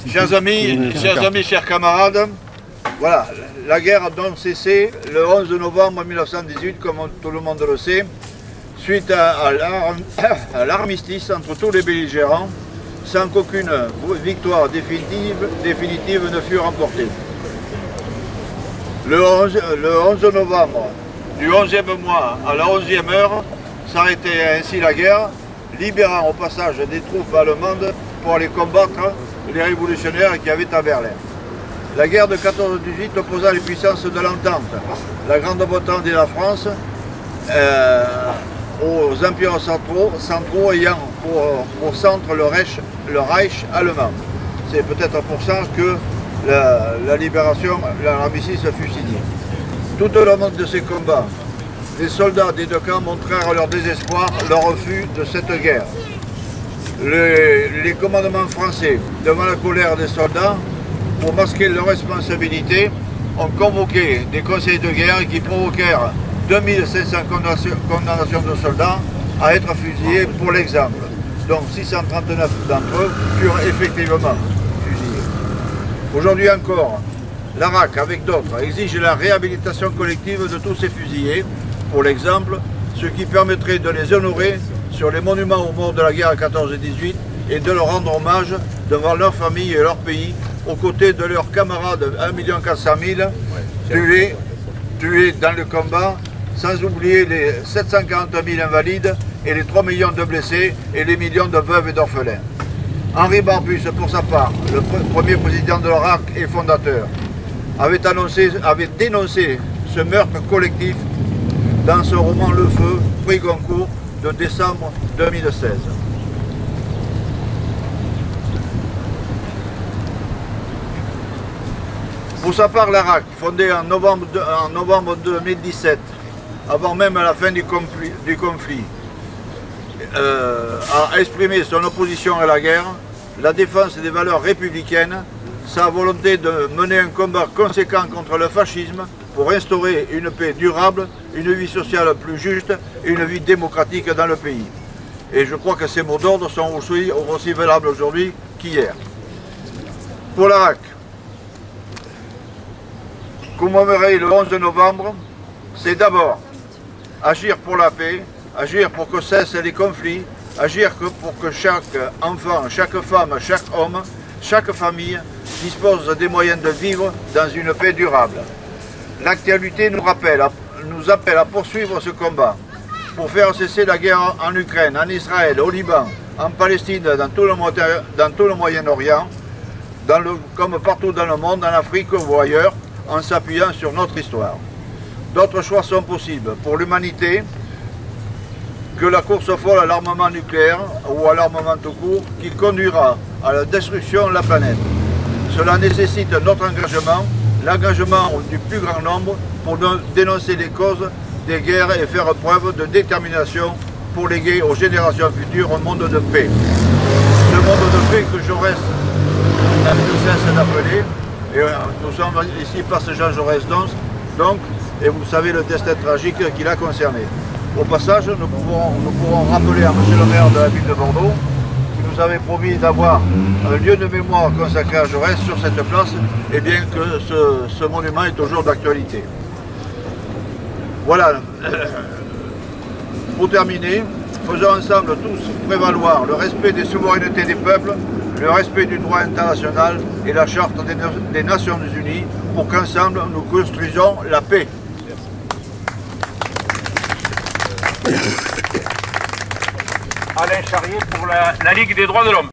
Chers amis, chers camarades, voilà, la guerre a donc cessé le 11 novembre 1918, comme tout le monde le sait, suite à l'armistice entre tous les belligérants, sans qu'aucune victoire définitive ne fût remportée. Le 11 novembre, du 11e mois à la 11e heure, s'arrêtait ainsi la guerre, libérant au passage des troupes allemandes pour aller combattre les révolutionnaires qui avaient à Berlin. La guerre de 14-18 opposa les puissances de l'Entente, la Grande-Bretagne et la France, aux empires centraux ayant pour centre le Reich allemand. C'est peut-être pour ça que la libération, l'armistice fut signée. Tout au long de ces combats, les soldats des deux camps montrèrent leur désespoir, leur refus de cette guerre. Les commandements français, devant la colère des soldats, pour masquer leurs responsabilités, ont convoqué des conseils de guerre qui provoquèrent 2500 condamnations de soldats à être fusillés pour l'exemple. Donc 639 d'entre eux furent effectivement fusillés. Aujourd'hui encore, l'ARAC, avec d'autres, exige la réhabilitation collective de tous ces fusillés, pour l'exemple, ce qui permettrait de les honorer sur les monuments aux morts de la guerre à 14-18 et de leur rendre hommage devant leur famille et leur pays, aux côtés de leurs camarades 1 400 000 tués dans le combat, sans oublier les 740 000 invalides et les 3 millions de blessés et les millions de veuves et d'orphelins. Henri Barbus, pour sa part, le premier président de l'ARAC et fondateur, avait dénoncé ce meurtre collectif dans son roman Le Feu, prix Goncourt, de décembre 2016. Pour sa part, l'ARAC, fondée en novembre 2017, avant même la fin du conflit, a exprimé son opposition à la guerre, la défense des valeurs républicaines, sa volonté de mener un combat conséquent contre le fascisme pour instaurer une paix durable, une vie sociale plus juste et une vie démocratique dans le pays. Et je crois que ces mots d'ordre sont aussi valables aujourd'hui qu'hier. Pour l'ARAC, commémorer le 11 novembre, c'est d'abord agir pour la paix, agir pour que cessent les conflits, agir pour que chaque enfant, chaque femme, chaque homme, chaque famille dispose des moyens de vivre dans une paix durable. L'actualité nous appelle à poursuivre ce combat pour faire cesser la guerre en Ukraine, en Israël, au Liban, en Palestine, dans tout le Moyen-Orient, comme partout dans le monde, en Afrique ou ailleurs, en s'appuyant sur notre histoire. D'autres choix sont possibles pour l'humanité que la course folle à l'armement nucléaire ou à l'armement tout court qui conduira à la destruction de la planète. Cela nécessite notre engagement, l'engagement du plus grand nombre pour dénoncer les causes des guerres et faire preuve de détermination pour léguer aux générations futures un monde de paix. Ce monde de paix que Jaurès n'a plus cesse d'appeler, et nous sommes ici place Jean Jaurès donc, et vous savez le destin tragique qui l'a concerné. Au passage, nous pourrons rappeler à monsieur le maire de la ville de Bordeaux qui nous avait promis d'avoir un lieu de mémoire consacré à Jaurès sur cette place, et bien que ce monument est toujours d'actualité. Voilà, pour terminer, faisons ensemble tous prévaloir le respect des souverainetés des peuples, le respect du droit international et la charte des Nations Unies pour qu'ensemble nous construisons la paix. Alain Charrier pour la Ligue des droits de l'homme.